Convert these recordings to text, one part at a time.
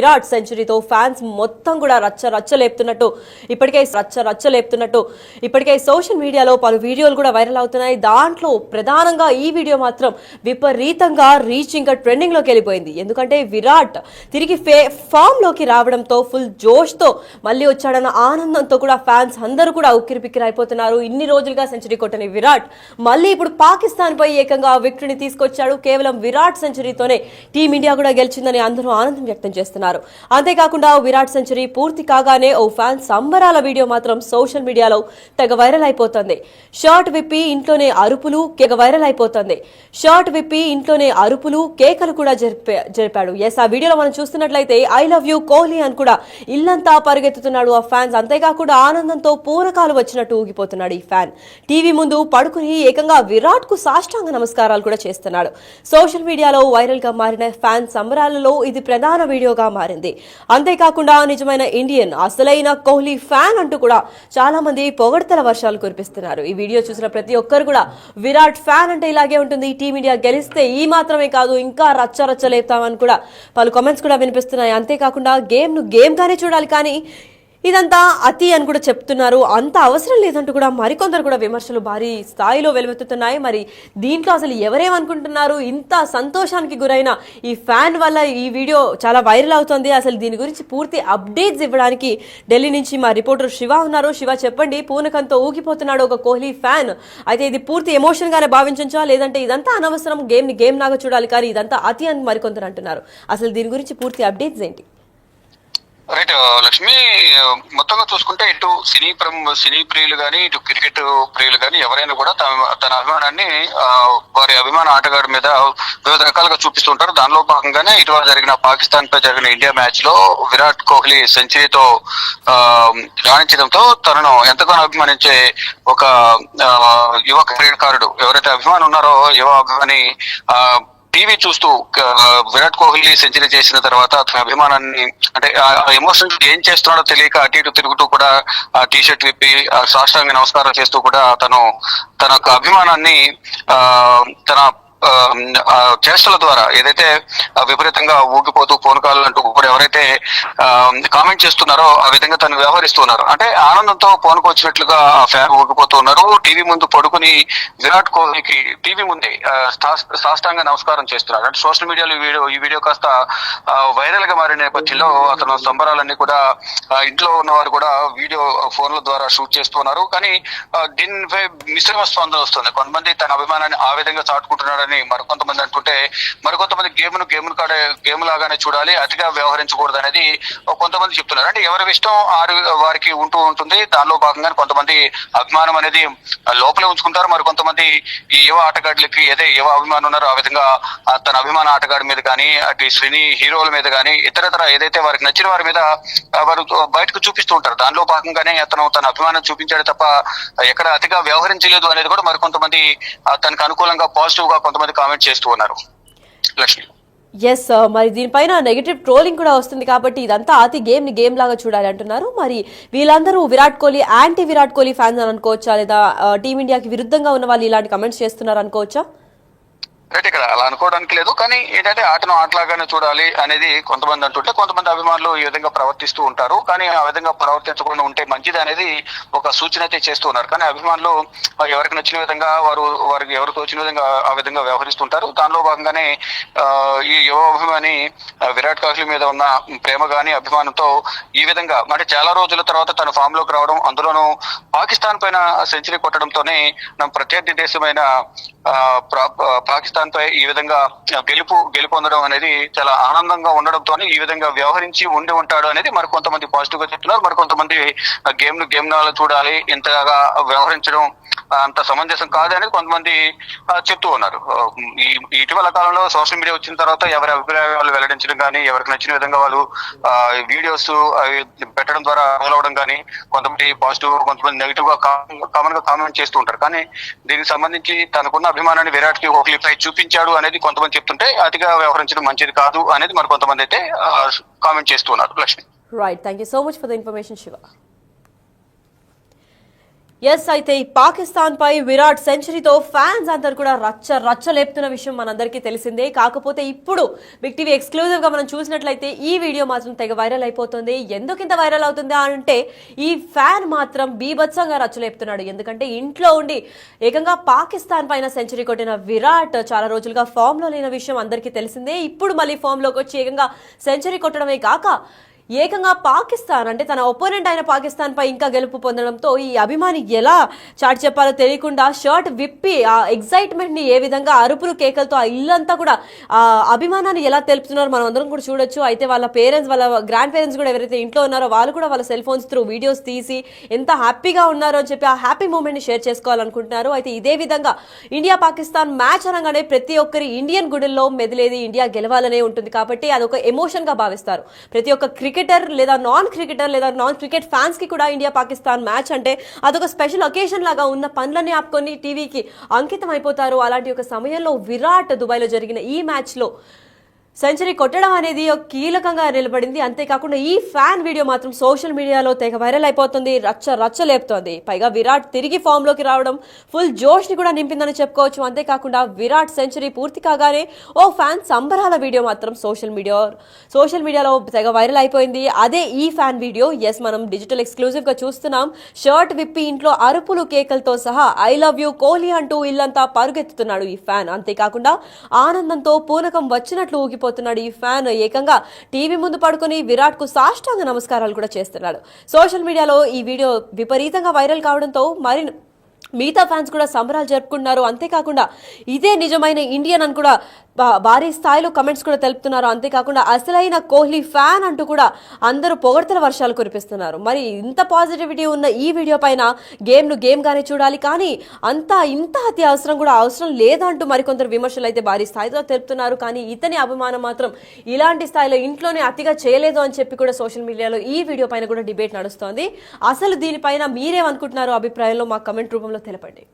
విరాట్ సెంచరీతో ఫ్యాన్స్ మొత్తం కూడా రచ్చలేపుతున్నట్టు ఇప్పటికే సోషల్ మీడియాలో పలు వీడియోలు కూడా వైరల్ అవుతున్నాయి. దాంట్లో ప్రధానంగా ఈ వీడియో మాత్రం విపరీతంగా రీచ్ ఇంకా ట్రెండింగ్ లోకి వెళ్ళిపోయింది. ఎందుకంటే విరాట్ తిరిగి ఫామ్ లోకి రావడంతో ఫుల్ జోష్ తో మళ్ళీ వచ్చాడన్న ఆనందంతో కూడా ఫ్యాన్స్ అందరూ కూడా ఉక్కిరిపిక్కిరి అయిపోతున్నారు. ఇన్ని రోజులుగా సెంచరీ కొట్టని విరాట్ మళ్ళీ ఇప్పుడు పాకిస్తాన్ పై ఏకంగా విక్టరీని తీసుకొచ్చాడు. కేవలం విరాట్ సెంచరీతోనే టీమిండియా కూడా గెలిచిందని అందరూ ఆనందం వ్యక్తం చేస్తున్నారు. అంతేకాకుండా విరాట్ సెంచరీ పూర్తి కాగానే ఓ ఫ్యాన్స్ సంబరాల వీడియో మాత్రం సోషల్ మీడియాలో తెగ వైరల్ అయిపోతుంది. షర్ట్ విప్పి ఇంట్లోనే అరుపులు కేకలు కూడా జరిపాడు. ఆ వీడియోలో మనం చూస్తున్నట్లయితే ఐ లవ్ యూ కోహ్లీ అని కూడా ఇల్లంతా పరిగెత్తుతున్నాడు ఆ ఫ్యాన్స్. అంతేకాకుండా ఆనందంతో పూనకాలు వచ్చినట్టు ఊగిపోతున్నాడు ఈ ఫ్యాన్. టీవీ ముందు పడుకుని ఏకంగా విరాట్ కు సాష్టాంగ నమస్కారాలు కూడా చేస్తున్నాడు. సోషల్ మీడియాలో వైరల్ గా మారిన ఫ్యాన్ సంబరాలలో ఇది ప్రధాన వీడియోగా మారింది. అంతేకాకుండా నిజమైన ఇండియన్ అసలైన కోహ్లీ ఫ్యాన్ అంటూ కూడా చాలా మంది పొగడ్తల వర్షాలు కురిపిస్తున్నారు. ఈ వీడియో చూసిన ప్రతి ఒక్కరు కూడా విరాట్ ఫ్యాన్ అంటే ఇలాగే ఉంటుంది, టీమిండియా గెలిస్తే ఈ మాత్రమే కాదు ఇంకా రచ్చలేపుతామని కూడా పలు కామెంట్స్ కూడా వినిపిస్తున్నాయి. అంతేకాకుండా గేమ్ గానే చూడాలి, కానీ ఇదంతా అతి అని కూడా చెప్తున్నారు. అంత అవసరం లేదంటూ కూడా మరికొందరు కూడా విమర్శలు భారీ స్థాయిలో వెలువెత్తుతున్నాయి. మరి దీంట్లో అసలు ఎవరేమనుకుంటున్నారు? ఇంత సంతోషానికి గురైన ఈ ఫ్యాన్ వల్ల ఈ వీడియో చాలా వైరల్ అవుతుంది. అసలు దీని గురించి పూర్తి అప్డేట్స్ ఇవ్వడానికి ఢిల్లీ నుంచి మా రిపోర్టర్ శివ ఉన్నారు. శివ, చెప్పండి, పూనకంతో ఊగిపోతున్నాడు ఒక కోహ్లీ ఫ్యాన్. అయితే ఇది పూర్తి ఎమోషన్ గానే భావించవచ్చా, లేదంటే ఇదంతా అనవసరం, గేమ్ లాగా చూడాలి కానీ ఇదంతా అతి అని మరికొందరు అంటున్నారు. అసలు దీని గురించి పూర్తి అప్డేట్స్ ఏంటి? రైట్ లక్ష్మి, మొత్తంగా చూసుకుంటే ఇటు సినీ ప్రియులు గానీ ఇటు క్రికెట్ ప్రియులు గానీ ఎవరైనా కూడా తన అభిమానాన్ని వారి అభిమాన ఆటగాడి మీద వివిధ రకాలుగా చూపిస్తుంటారు. దానిలో భాగంగానే ఇటీవల జరిగిన పాకిస్తాన్ పై జరిగిన ఇండియా మ్యాచ్ లో విరాట్ కోహ్లీ సెంచరీతో రాణించడంతో తనను ఎంతగానో అభిమానించే ఒక యువ క్రీడాకారుడు ఎవరైతే అభిమాని ఉన్నారో యువ అభిమాని టీవీ చూస్తూ విరాట్ కోహ్లీ సెంచరీ చేసిన తర్వాత అతని అభిమానాన్ని అంటే ఆ ఎమోషన్ ఏం చేస్తున్నాడో తెలియక అటు ఇటు తిరుగుతూ కూడా ఆ టీ షర్ట్ విప్పి సాష్టాంగ నమస్కారం చేస్తూ కూడా తన అభిమానాన్ని తన చేష్టల ద్వారా ఏదైతే విపరీతంగా ఊగిపోతూ పూనకాలు అంటూ కూడా ఎవరైతే కామెంట్ చేస్తున్నారో ఆ విధంగా తను వ్యవహరిస్తున్నారు. అంటే ఆనందంతో పూనకు వచ్చినట్లుగా ఫ్యాన్ ఊగిపోతూ ఉన్నారు. టీవీ ముందు పడుకుని విరాట్ కోహ్లీకి టీవీ ముందే సాష్టాంగ నమస్కారం చేస్తున్నారు. అంటే సోషల్ మీడియాలో ఈ వీడియో కాస్త వైరల్ గా మారిన నేపథ్యంలో అతను సంబరాలన్నీ కూడా ఇంట్లో ఉన్నవారు కూడా వీడియో ఫోన్ల ద్వారా షూట్ చేస్తున్నారు. కానీ దీనిపై మిశ్రమ స్పందన వస్తుంది. కొంతమంది తన అభిమానాన్ని ఆ విధంగా చాటుకుంటున్నాడు మరికొంతమంది అంటుంటే, మరికొంతమంది గేమ్ లాగానే చూడాలి, అతిగా వ్యవహరించకూడదు అనేది కొంతమంది చెప్తున్నారు. అంటే ఎవరి ఇష్టం వారికి ఉంటూ ఉంటుంది. దానిలో భాగంగా కొంతమంది అభిమానం అనేది లోపలే ఉంచుకుంటారు. మరికొంతమంది ఈ యువ ఆటగాడులకి యువ అభిమానం ఉన్నారో ఆ విధంగా తన అభిమాన ఆటగాడి మీద కానీ అటు సినీ హీరోల మీద కానీ ఇతరతర ఏదైతే వారికి నచ్చిన వారి మీద వారు బయటకు చూపిస్తూ ఉంటారు. దానిలో భాగంగానే అతను తన అభిమానం చూపించాడు తప్ప ఎక్కడ అతిగా వ్యవహరించలేదు అనేది కూడా మరికొంతమంది తనకు అనుకూలంగా పాజిటివ్ గా కొంతమంది కామెంట్ చేస్తూ ఉన్నారు. లక్ష్మి, ఎస్, మరి దీనిపైన నెగటివ్ ట్రోలింగ్ కూడా వస్తుంది కాబట్టి ఇదంతా అతి గేమ్ లాగా చూడాలి అంటున్నారు. మరి వీళ్ళందరూ విరాట్ కోహ్లీ యాంటీ విరాట్ కోహ్లీ ఫ్యాన్స్ అని అనుకోవచ్చా, లేదా టీమిండియాకి విరుద్ధంగా ఉన్న వాళ్ళు ఇలాంటి కమెంట్స్ చేస్తున్నారు అనుకోవచ్చా? రైట్, ఇక్కడ అలా అనుకోవడానికి లేదు. కానీ ఏంటంటే ఆటను ఆటలాగానే చూడాలి అనేది కొంతమంది అంటుంటే, కొంతమంది అభిమానులు ఈ విధంగా ప్రవర్తిస్తూ ఉంటారు. కానీ ఆ విధంగా ప్రవర్తించకుండా ఉంటే మంచిది అనేది ఒక సూచన అయితే చేస్తూ ఉన్నారు. కానీ అభిమానులు ఎవరికి నచ్చిన విధంగా వారికి ఎవరు తోచిన విధంగా ఆ విధంగా వ్యవహరిస్తుంటారు. దానిలో భాగంగానే ఈ యువ అభిమాని విరాట్ కోహ్లీ మీద ఉన్న ప్రేమ గాని అభిమానంతో ఈ విధంగా అంటే చాలా రోజుల తర్వాత తన ఫామ్ లోకి రావడం, అందులోనూ పాకిస్తాన్ పైన సెంచరీ కొట్టడంతోనే ప్రత్యర్థి దేశమైన పాకిస్తాన్ పై ఈ విధంగా గెలుపొందడం అనేది చాలా ఆనందంగా ఉండడంతో ఈ విధంగా వ్యవహరించి ఉంటాడు అనేది మరికొంతమంది పాజిటివ్ గా చెప్తున్నారు. మరికొంతమంది గేమ్ చూడాలి, ఇంతగా వ్యవహరించడం అంత సమంజసం కాదు అనేది కొంతమంది చెప్తూ ఉన్నారు. ఈ ఇటీవల కాలంలో సోషల్ మీడియా వచ్చిన తర్వాత ఎవరి అభిప్రాయాలు వెల్లడించడం కానీ, ఎవరికి నచ్చిన విధంగా వాళ్ళు వీడియోస్ పెట్టడం ద్వారా అవడం కానీ, కొంతమంది పాజిటివ్ కొంతమంది నెగిటివ్ గా కామన్ గా కామెంట్ చేస్తూ ఉంటారు. కానీ దీనికి సంబంధించి తనకున్న అభిమానాన్ని విరాట్ కి కోహ్లీపై చూపించాడు అనేది కొంతమంది చెప్తుంటే, అతిగా వ్యవహరించడం మంచిది కాదు అనేది మరి కొంతమంది అయితే కామెంట్ చేస్తున్నారు. Lakshmi, right, thank you so much for the information Shiva. Yes, అయితే పాకిస్తాన్ పై విరాట్ సెంచరీతో ఫ్యాన్స్ అందరు కూడా రచ్చలేపుతున్న విషయం మనందరికీ తెలిసిందే. కాకపోతే ఇప్పుడు బిగ్ టీవీ ఎక్స్క్లూజివ్ గా మనం చూసినట్లయితే ఈ వీడియో మాత్రం తెగ వైరల్ అయిపోతుంది. ఎందుకు ఇంత వైరల్ అవుతుందా అంటే, ఈ ఫ్యాన్ మాత్రం బీభత్సంగా రచ్చలేపుతున్నాడు. ఎందుకంటే ఇంట్లో ఉండి ఏకంగా పాకిస్తాన్ పైన సెంచరీ కొట్టిన విరాట్ చాలా రోజులుగా ఫామ్ లో లేని విషయం అందరికీ తెలిసిందే. ఇప్పుడు మళ్ళీ ఫామ్ లోకి వచ్చి ఏకంగా సెంచరీ కొట్టడమే కాక ఏకంగా పాకిస్తాన్ అంటే తన ఒపోనెంట్ అయిన పాకిస్తాన్ పై ఇంకా గెలుపు పొందడంతో ఈ అభిమాని ఎలా చాటి చెప్పాలో తెలియకుండా షర్ట్ విప్పి ఆ ఎగ్జైట్మెంట్ ని ఏ విధంగా అరుపులు కేకలతో ఆ ఇల్లంతా కూడా ఆ అభిమానాన్ని ఎలా తెలుపుతున్నారో మనం అందరం కూడా చూడొచ్చు. అయితే వాళ్ళ పేరెంట్స్, వాళ్ళ గ్రాండ్ పేరెంట్స్ కూడా ఎవరైతే ఇంట్లో ఉన్నారో వాళ్ళు కూడా వాళ్ళ సెల్ ఫోన్స్ త్రూ వీడియోస్ తీసి ఎంత హ్యాపీగా ఉన్నారో అని చెప్పి ఆ హ్యాపీ మూమెంట్ ని షేర్ చేసుకోవాలనుకుంటున్నారు. అయితే ఇదే విధంగా ఇండియా పాకిస్తాన్ మ్యాచ్ అనగానే ప్రతి ఒక్కరి ఇండియన్ గుడిలో మెదిలేది ఇండియా గెలవాలనే ఉంటుంది. కాబట్టి అదొక ఎమోషన్ గా భావిస్తారు. ప్రతి ఒక్క క్రికెటర్ లేదా నాన్ క్రికెట్ ఫ్యాన్స్ కి కూడా ఇండియా పాకిస్తాన్ మ్యాచ్ అంటే అదొక స్పెషల్ ఒకేషన్ లాగా ఉన్న పనులన్నీ ఆపుకొని టీవీకి అంకితం అయిపోతారు. అలాంటి ఒక సమయంలో విరాట్ దుబాయ్ లో జరిగిన ఈ మ్యాచ్ లో సెంచరీ కొట్టడం అనేది కీలకంగా నిలబడింది. అంతేకాకుండా ఈ ఫ్యాన్ వీడియో మాత్రం సోషల్ మీడియాలో తెగ వైరల్ అయిపోతుంది, రచ్చలేపుతోంది. పైగా విరాట్ తిరిగి ఫామ్ లోకి రావడం ఫుల్ జోష్ ని కూడా నింపిందని చెప్పుకోవచ్చు. అంతేకాకుండా విరాట్ సెంచరీ పూర్తి కాగానే ఓ ఫ్యాన్ సంబరాల వీడియో మాత్రం సోషల్ మీడియాలో తెగ వైరల్ అయిపోయింది. అదే ఈ ఫ్యాన్ వీడియో. ఎస్, మనం డిజిటల్ ఎక్స్క్లూజివ్ గా చూస్తున్నాం. షర్ట్ విప్పి ఇంట్లో అరుపులు కేకలతో సహా ఐ లవ్ యూ కోహ్లీ అంటూ ఇల్లంతా పరుగెత్తుతున్నాడు ఈ ఫ్యాన్. అంతేకాకుండా ఆనందంతో పూనకం వచ్చినట్లు ఊగిపోతున్నాడు ఈ ఫ్యాన్. ఏకంగా టీవీ ముందు పడుకుని విరాట్ కు సాష్టాంగ నమస్కారాలు కూడా చేస్తున్నాడు. సోషల్ మీడియాలో ఈ వీడియో విపరీతంగా వైరల్ కావడంతో మరి మిగతా ఫ్యాన్స్ కూడా సంబరాలు జరుపుకుంటున్నారు. అంతేకాకుండా ఇదే నిజమైన ఇండియన్ అని కూడా భారీ స్థాయిలో కమెంట్స్ కూడా తెలుపుతున్నారు. అంతేకాకుండా అసలైన కోహ్లీ ఫ్యాన్ అంటూ కూడా అందరూ పొగడ్తల వర్షాలు కురిపిస్తున్నారు. మరి ఇంత పాజిటివిటీ ఉన్న ఈ వీడియో పైన గేమ్ గానే చూడాలి, కానీ ఇంత అతి అవసరం లేదంటూ మరికొందరు విమర్శలు అయితే భారీ స్థాయిలో తెలుపుతున్నారు. కానీ ఇతని అభిమానం మాత్రం ఇలాంటి స్థాయిలో ఇంట్లోనే అతిగా చేయలేదు అని చెప్పి కూడా సోషల్ మీడియాలో ఈ వీడియో పైన కూడా డిబేట్ నడుస్తోంది. అసలు దీనిపైన మీరేమనుకుంటున్నారో అభిప్రాయంలో మా కమెంట్ రూపంలో తెలపండి.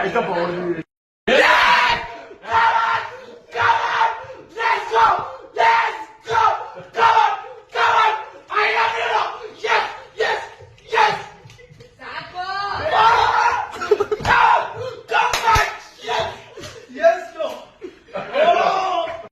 అయితే బాగుంది